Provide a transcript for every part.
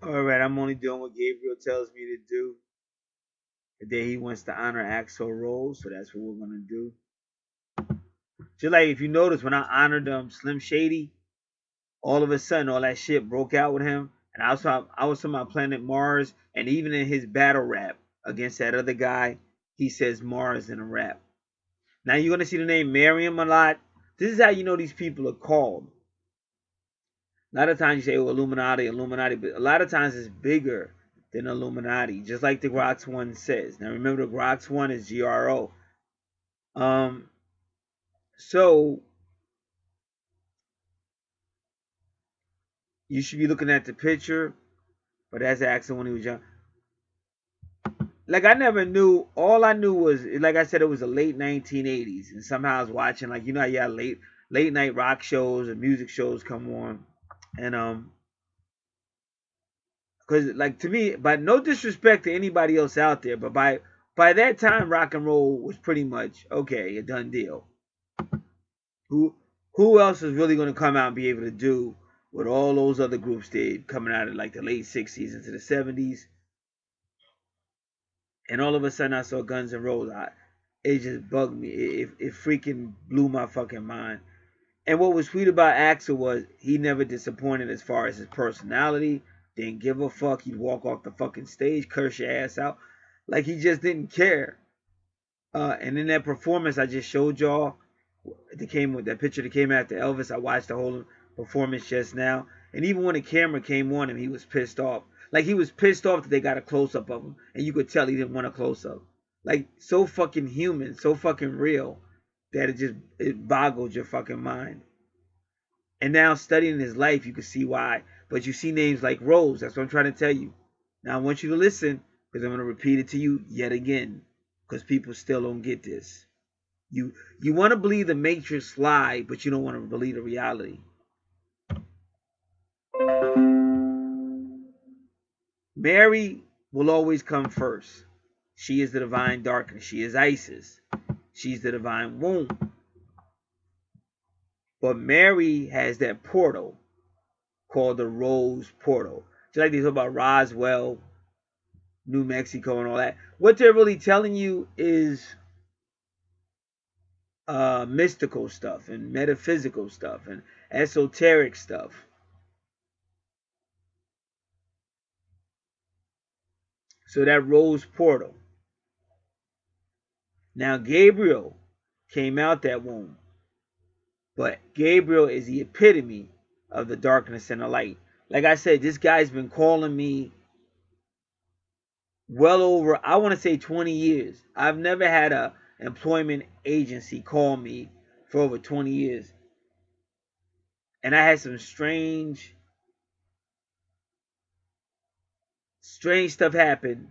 All right, I'm only doing what Gabriel tells me to do. Today he wants to honor Axel Rose, so that's what we're gonna do. Just like if you notice, when I honored Slim Shady, all of a sudden all that shit broke out with him, and I was on my planet Mars, and even in his battle rap against that other guy, he says Mars in a rap. Now you're gonna see the name Miriam a lot. This is how you know these people are called. A lot of times you say, "Oh, Illuminati, Illuminati," but a lot of times it's bigger than Illuminati, just like the Grox one says. Now remember, the Grox one is GRO. Um, so you should be looking at the picture, but that's actually when he was young. Like I never knew. All I knew was, like I said, it was the late 1980s, and somehow I was watching, like, you know, yeah, late night rock shows and music shows come on, and because like to me, but no disrespect to anybody else out there, but by that time, rock and roll was pretty much okay, a done deal. Who who else is really going to come out and be able to do what all those other groups did, coming out of like the late 60s into the 70s? And all of a sudden, I saw Guns N' Roses. It just bugged me. It freaking blew my fucking mind. And what was sweet about Axel was he never disappointed as far as his personality. Didn't give a fuck. He'd walk off the fucking stage, curse your ass out. Like he just didn't care. And in that performance I just showed y'all, that came with that picture that came after Elvis. I watched the whole performance just now. And even when the camera came on him, he was pissed off. Like he was pissed off that they got a close up of him. And you could tell he didn't want a close up. Like so fucking human, so fucking real that it boggled your fucking mind. And now studying his life, you can see why. But you see names like Rose. That's what I'm trying to tell you. Now I want you to listen because I'm going to repeat it to you yet again because people still don't get this. You want to believe the Matrix lie, but you don't want to believe the reality. Mary will always come first. She is the divine darkness. She is Isis. She's the divine womb. But Mary has that portal called the Rose Portal. Just like they talk about Roswell, New Mexico, and all that. What they're really telling you is mystical stuff and metaphysical stuff and esoteric stuff. So that Rose Portal. Now Gabriel came out that womb. But Gabriel is the epitome of the darkness and the light. Like I said, this guy's been calling me well over, I want to say 20 years. I've never had a employment agency call me for over 20 years. And I had some strange stuff happen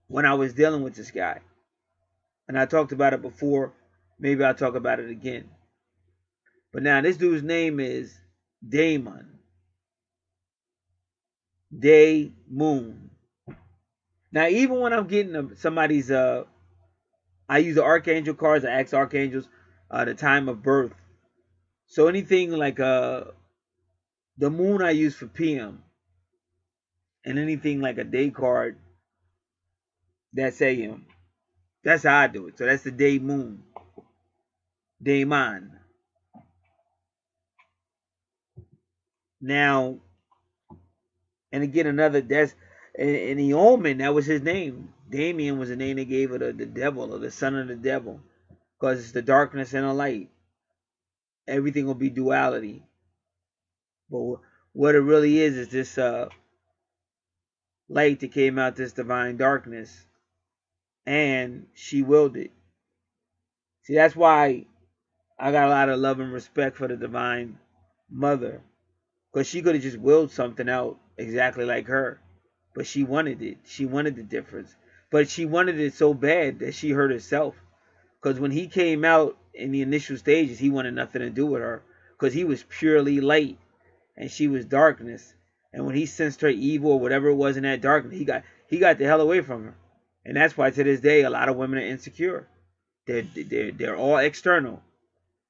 when I was dealing with this guy. And I talked about it before. Maybe I'll talk about it again. But now this dude's name is Damon. Day Moon. Now even when I'm getting somebody's I use the Archangel cards. I ask Archangels the time of birth. So anything like the moon I use for PM. And anything like a day card, that's AM. That's how I do it. So that's the day moon. Daymon. Now, and again another, that's in the omen, that was his name. Damien was the name they gave it, the devil, or the son of the devil. Because it's the darkness and the light. Everything will be duality. But what it really is this light that came out, this divine darkness. And she willed it. See, that's why I got a lot of love and respect for the divine mother. Because she could have just willed something out exactly like her. But she wanted it. She wanted the difference. But she wanted it so bad that she hurt herself. Because when he came out in the initial stages, he wanted nothing to do with her. Because he was purely light. And she was darkness. And when he sensed her evil or whatever it was in that darkness, he got the hell away from her. And that's why to this day a lot of women are insecure. They're all external.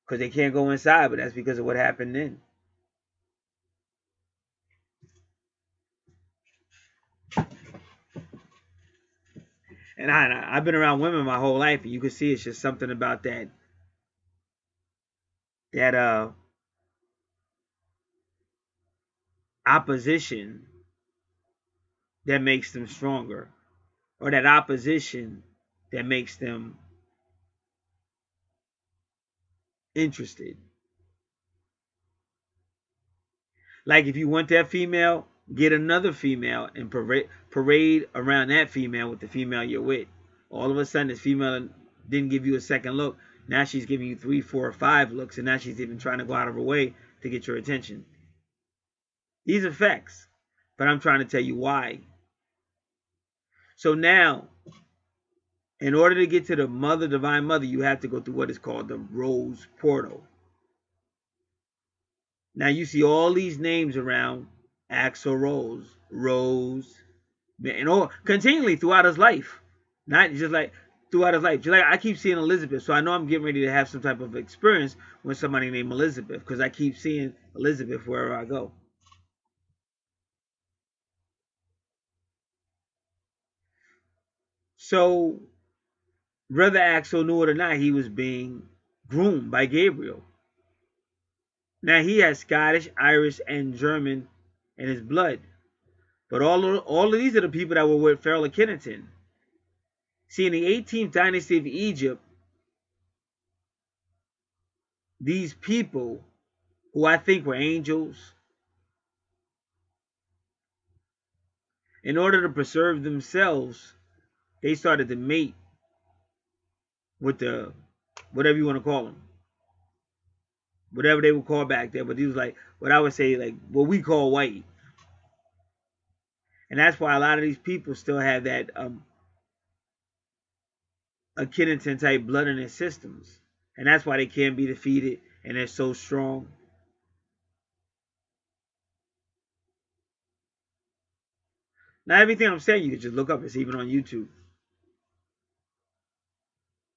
Because they can't go inside, but that's because of what happened then. And I've been around women my whole life, and you can see it's just something about that opposition that makes them stronger, or that opposition that makes them interested. Like if you want that female, get another female and parade around that female with the female you're with. All of a sudden, this female didn't give you a second look. Now she's giving you 3, 4, or 5 looks, and now she's even trying to go out of her way to get your attention. These are facts, but I'm trying to tell you why. So now, in order to get to the mother, divine mother, you have to go through what is called the rose portal. Now you see all these names around Axel Rose, and all continually throughout his life. Not just like throughout his life. Just like I keep seeing Elizabeth, so I know I'm getting ready to have some type of experience with somebody named Elizabeth, because I keep seeing Elizabeth wherever I go. So whether Axel knew it or not, he was being groomed by Gabriel. Now he has Scottish, Irish, and German in his blood. But all of these are the people that were with Pharaoh Akhenaten. See, in the 18th dynasty of Egypt, these people, who I think were angels, in order to preserve themselves, they started to mate with the, whatever you want to call them, whatever they would call back there. But he was like, what I would say, like what we call white. And that's why a lot of these people still have that Akhenaten type blood in their systems. And that's why they can't be defeated and they're so strong. Now, everything I'm saying, you can just look up. It's even on YouTube.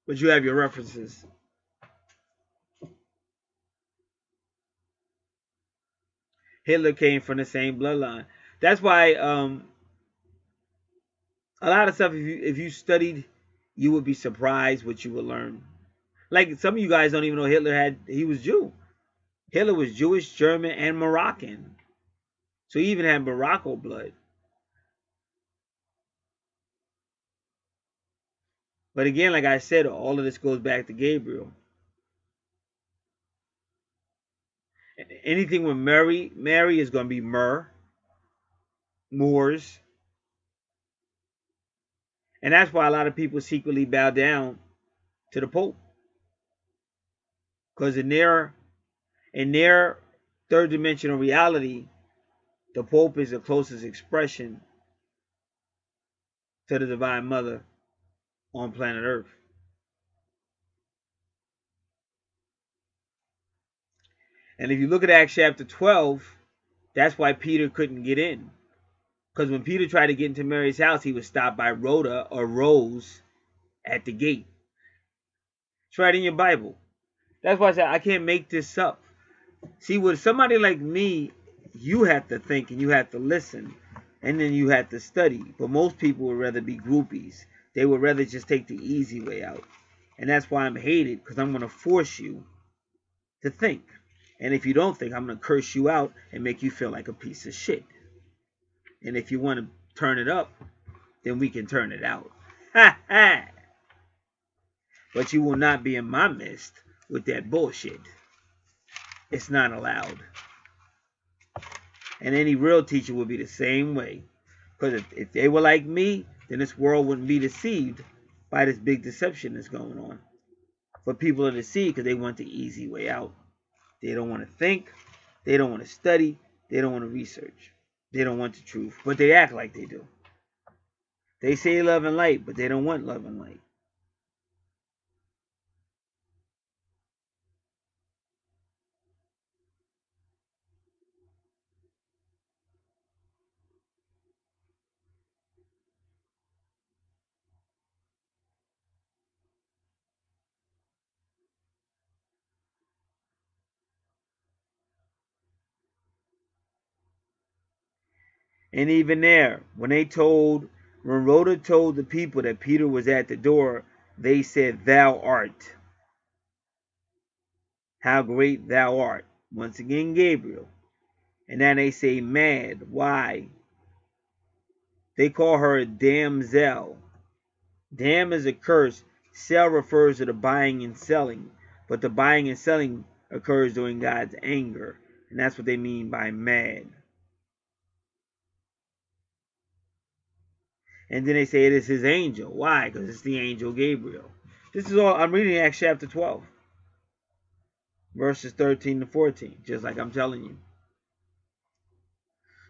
But you have your references. Hitler came from the same bloodline. That's why a lot of stuff, if you studied, you would be surprised what you would learn. Like some of you guys don't even know he was Jew. Hitler was Jewish, German, and Moroccan. So he even had Morocco blood. But again, like I said, all of this goes back to Gabriel. Anything with Mary is going to be Moors. And that's why a lot of people secretly bow down to the Pope. Because in their third dimensional reality, the Pope is the closest expression to the Divine Mother on planet Earth. And if you look at Acts chapter 12, that's why Peter couldn't get in. Because when Peter tried to get into Mary's house, he was stopped by Rhoda or Rose at the gate. It's right in your Bible. That's why I said I can't make this up. See, with somebody like me, you have to think and you have to listen. And then you have to study. But most people would rather be groupies. They would rather just take the easy way out. And that's why I'm hated. Because I'm going to force you to think. And if you don't think, I'm going to curse you out and make you feel like a piece of shit. And if you want to turn it up, then we can turn it out. Ha ha! But you will not be in my midst with that bullshit. It's not allowed. And any real teacher would be the same way. Because if they were like me, then this world wouldn't be deceived by this big deception that's going on. But people are deceived because they want the easy way out. They don't want to think. They don't want to study. They don't want to research. They don't want the truth. But they act like they do. They say love and light, but they don't want love and light. And even there, when they told When Rhoda told the people that Peter was at the door, they said, "Thou art. How great thou art." Once again, Gabriel. And now they say, "Mad." Why? They call her a damsel. Dam is a curse. Sell refers to the buying and selling. But the buying and selling occurs during God's anger. And that's what they mean by mad. And then they say it is his angel. Why? Because it's the angel Gabriel. This is all, I'm reading Acts chapter 12. Verses 13 to 14. Just like I'm telling you.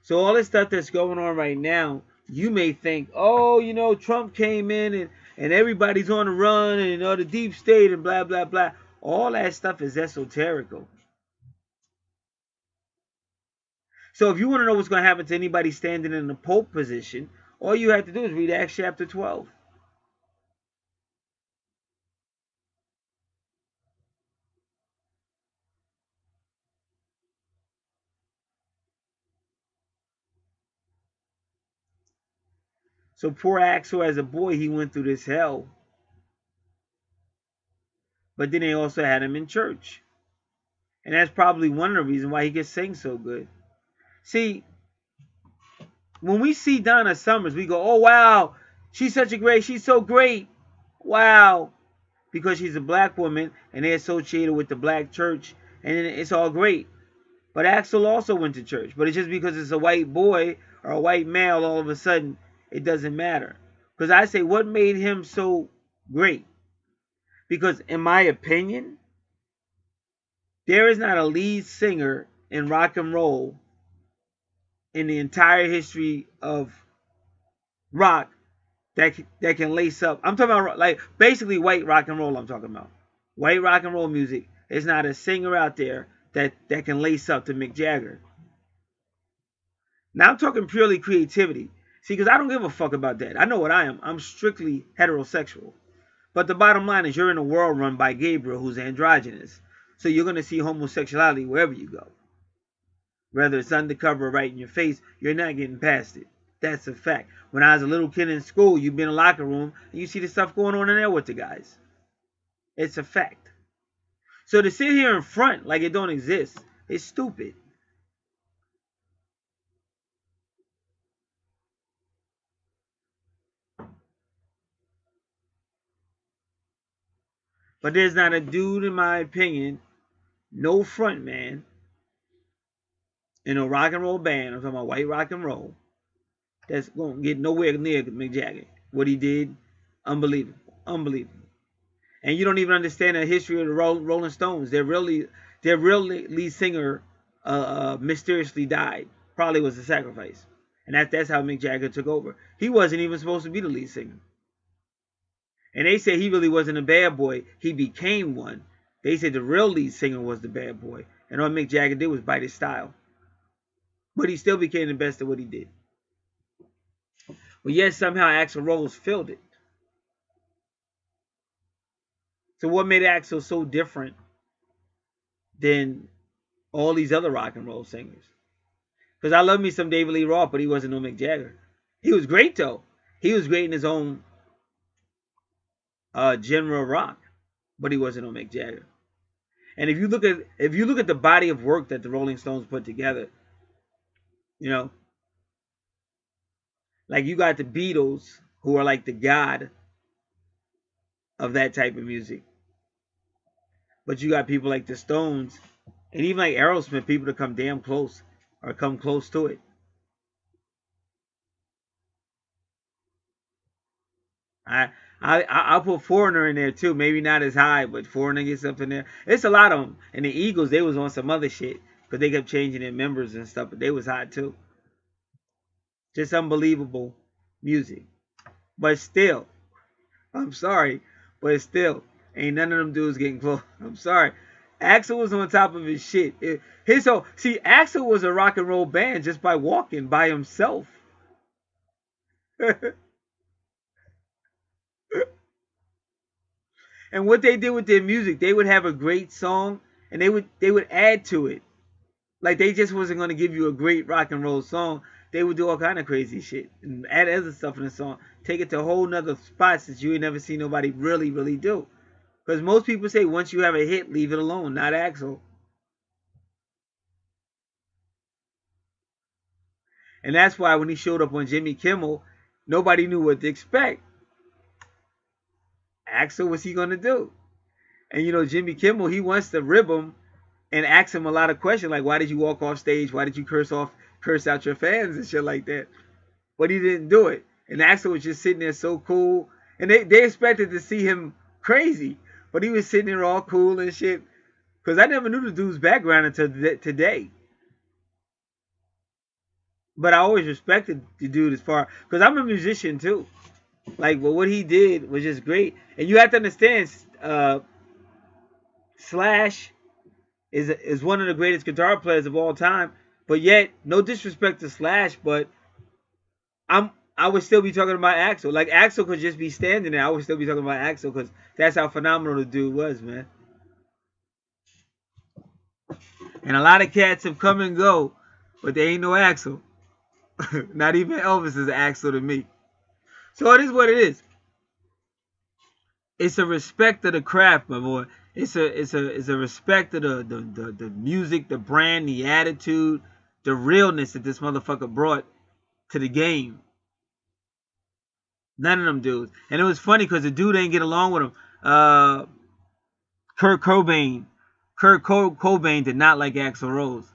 So all this stuff that's going on right now, you may think, oh, you know, Trump came in and everybody's on the run and, you know, the deep state and blah, blah, blah. All that stuff is esoterical. So if you want to know what's going to happen to anybody standing in the Pope position, all you have to do is read Acts chapter 12. So poor Axel, as a boy, he went through this hell. But then they also had him in church. And that's probably one of the reasons why he could sing so good. See, when we see Donna Summers, we go, oh, wow, she's so great. Wow. Because she's a black woman and they're associated with the black church. And it's all great. But Axel also went to church. But it's just because it's a white boy or a white male, all of a sudden, it doesn't matter. Because I say, what made him so great? Because in my opinion, there is not a lead singer in rock and roll in the entire history of rock that can lace up. I'm talking about like basically white rock and roll. I'm talking about white rock and roll music. There's not a singer out there that can lace up to Mick Jagger. Now I'm talking purely creativity. See, because I don't give a fuck about that. I know what I am. I'm strictly heterosexual. But the bottom line is you're in a world run by Gabriel, who's androgynous. So you're going to see homosexuality wherever you go. Whether it's undercover or right in your face, you're not getting past it. That's a fact. When I was a little kid in school, you've been in a locker room, and you see the stuff going on in there with the guys. It's a fact. So to sit here in front like it don't exist, it's stupid. But there's not a dude, in my opinion, no front man in a rock and roll band, I'm talking about white rock and roll, that's going to get nowhere near Mick Jagger. What he did, unbelievable. Unbelievable. And you don't even understand the history of the Rolling Stones. Their real lead singer mysteriously died. Probably was a sacrifice. And that's how Mick Jagger took over. He wasn't even supposed to be the lead singer. And they said he really wasn't a bad boy. He became one. They said the real lead singer was the bad boy. And all Mick Jagger did was bite his style. But he still became the best at what he did. But yet somehow Axl Rose filled it. So what made Axl so different than all these other rock and roll singers? Because I love me some David Lee Roth, but he wasn't no Mick Jagger. He was great though. He was great in his own genre of rock, but he wasn't no Mick Jagger. And if you look at the body of work that the Rolling Stones put together, you know, like you got the Beatles, who are like the god of that type of music. But you got people like the Stones, and even like Aerosmith, people that come damn close or come close to it. I'll put Foreigner in there too. Maybe not as high, but Foreigner gets up in there. It's a lot of them. And the Eagles, they was on some other shit, because they kept changing their members and stuff, but they was hot too. Just unbelievable music. But still, I'm sorry, but still, ain't none of them dudes getting close. I'm sorry. Axl was on top of his shit. Axl was a rock and roll band just by walking by himself. And what they did with their music, they would have a great song and they would add to it. Like they just wasn't going to give you a great rock and roll song. they would do all kind of crazy shit and add other stuff in the song, take it to a whole nother spots that you ain't never seen nobody really do. Because most people say once you have a hit, leave it alone. Not Axel. And that's why when he showed up on Jimmy Kimmel, nobody knew what to expect. Axel, what's he gonna do? And you know, Jimmy Kimmel, he wants to rib him and ask him a lot of questions like, why did you walk off stage? Why did you curse out your fans and shit like that? But he didn't do it. And Axel was just sitting there so cool. And they expected to see him crazy. But he was sitting there all cool and shit. Because I never knew the dude's background until today. But I always respected the dude as far, because I'm a musician too. Like, but what he did was just great. And you have to understand, Slash is one of the greatest guitar players of all time. But yet, no disrespect to Slash, but I would still be talking about Axel. Like, Axel could just be standing there. I would still be talking about Axel because that's how phenomenal the dude was, man. And a lot of cats have come and go, but they ain't no Axel. Not even Elvis is an Axel to me. So it is what it is. It's a respect of the craft, my boy. It's a respect of the music, the brand, the attitude, the realness that this motherfucker brought to the game. None of them dudes. And it was funny because the dude ain't get along with him. Kurt Cobain did not like Axl Rose.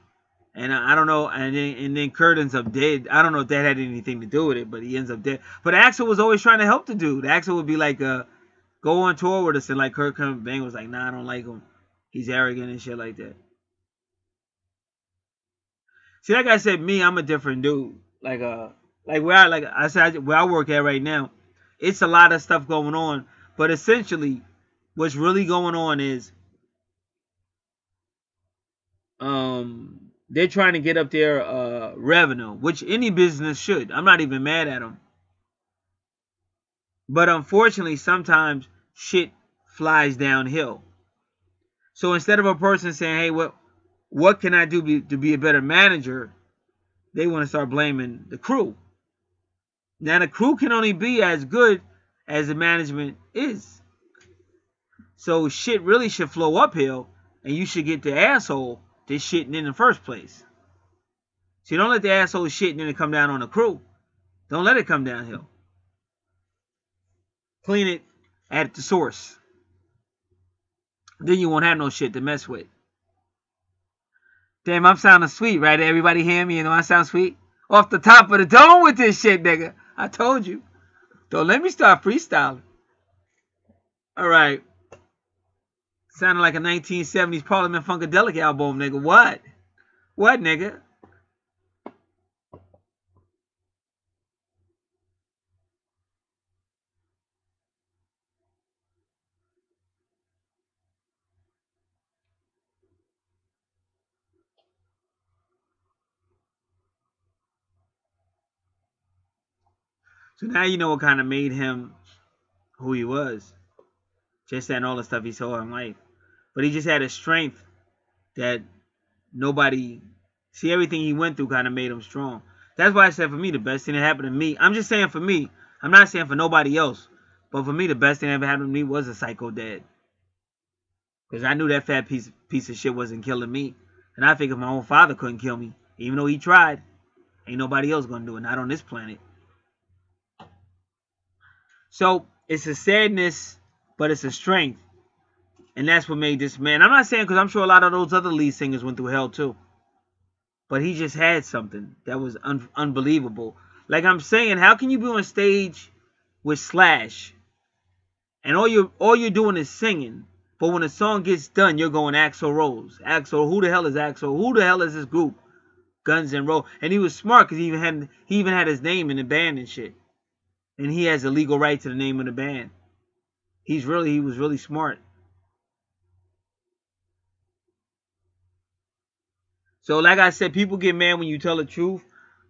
And I don't know, and then Kurt ends up dead. I don't know if that had anything to do with it, but he ends up dead. But Axl was always trying to help the dude. Axl would be like, go on tour with us, and like Kurt Cobain was like, nah, I don't like him. He's arrogant and shit like that. See, like I said, I'm a different dude. Where I work at right now, it's a lot of stuff going on. But essentially, what's really going on is, they're trying to get up their revenue, which any business should. I'm not even mad at them. But unfortunately, sometimes shit flies downhill. So instead of a person saying, hey, what can I do to be a better manager? They want to start blaming the crew. Now, the crew can only be as good as the management is. So shit really should flow uphill, and you should get the asshole that's shitting in the first place. So you don't let the asshole shit and then it come down on the crew. Don't let it come downhill. Clean it at the source. Then you won't have no shit to mess with. Damn, I'm sounding sweet, right? Everybody hear me? You know I sound sweet? Off the top of the dome with this shit, nigga. I told you. Don't let me start freestyling. Alright. Sounding like a 1970s Parliament Funkadelic album, nigga. What? What, nigga? So now you know what kind of made him who he was. Just that and all the stuff he saw in life. But he just had a strength that nobody... See, everything he went through kind of made him strong. That's why I said for me, the best thing that happened to me... I'm just saying for me. I'm not saying for nobody else. But for me, the best thing that ever happened to me was a psycho dad. Because I knew that fat piece of shit wasn't killing me. And I figured my own father couldn't kill me. Even though he tried. Ain't nobody else gonna do it. Not on this planet. So, it's a sadness, but it's a strength. And that's what made this man. I'm not saying because I'm sure a lot of those other lead singers went through hell too. But he just had something that was unbelievable. Like I'm saying, how can you be on stage with Slash and all you're doing is singing, but when the song gets done, you're going Axl Rose. Axl, who the hell is Axl? Who the hell is this group? Guns N' Roses. And he was smart because he even had his name in the band and shit. And he has a legal right to the name of the band. He was really smart. So like I said, people get mad when you tell the truth.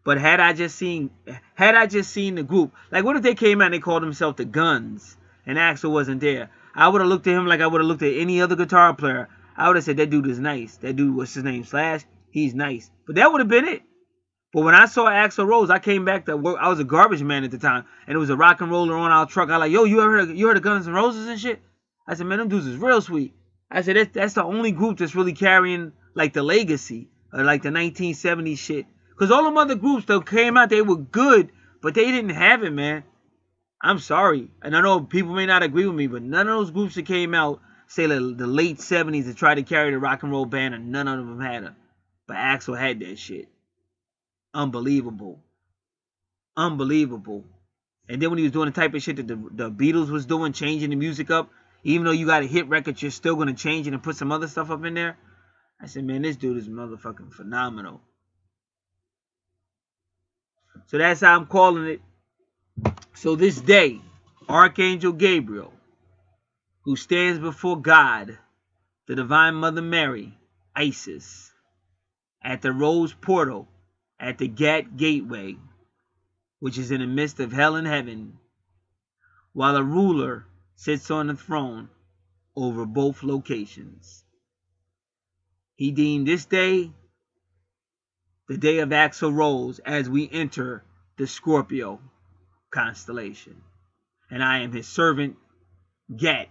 But had I just seen the group, like what if they came out and they called themselves the Guns and Axl wasn't there? I would have looked at him like I would have looked at any other guitar player. I would have said that dude is nice. That dude, what's his name? Slash, he's nice. But that would have been it. But when I saw Axl Rose, I came back to work. I was a garbage man at the time, and it was a rock and roller on our truck. I like, yo, you heard of Guns N' Roses and shit? I said, man, them dudes is real sweet. I said, that's the only group that's really carrying like the legacy of like the 1970s shit. Because all them other groups that came out, they were good, but they didn't have it, man. I'm sorry. And I know people may not agree with me, but none of those groups that came out, say the late 70s, that tried to carry the rock and roll banner, none of them had it. But Axl had that shit. Unbelievable. Unbelievable. And then when he was doing the type of shit that the Beatles was doing, changing the music up, even though you got a hit record, you're still going to change it and put some other stuff up in there. I said, man, this dude is motherfucking phenomenal. So that's how I'm calling it. So this day, Archangel Gabriel, who stands before God, the Divine Mother Mary, Isis, at the Rose Portal, at the Gat Gateway, which is in the midst of hell and heaven, while a ruler sits on the throne over both locations. He deemed this day the day of Axl Rose as we enter the Scorpio constellation. And I am his servant, Gat.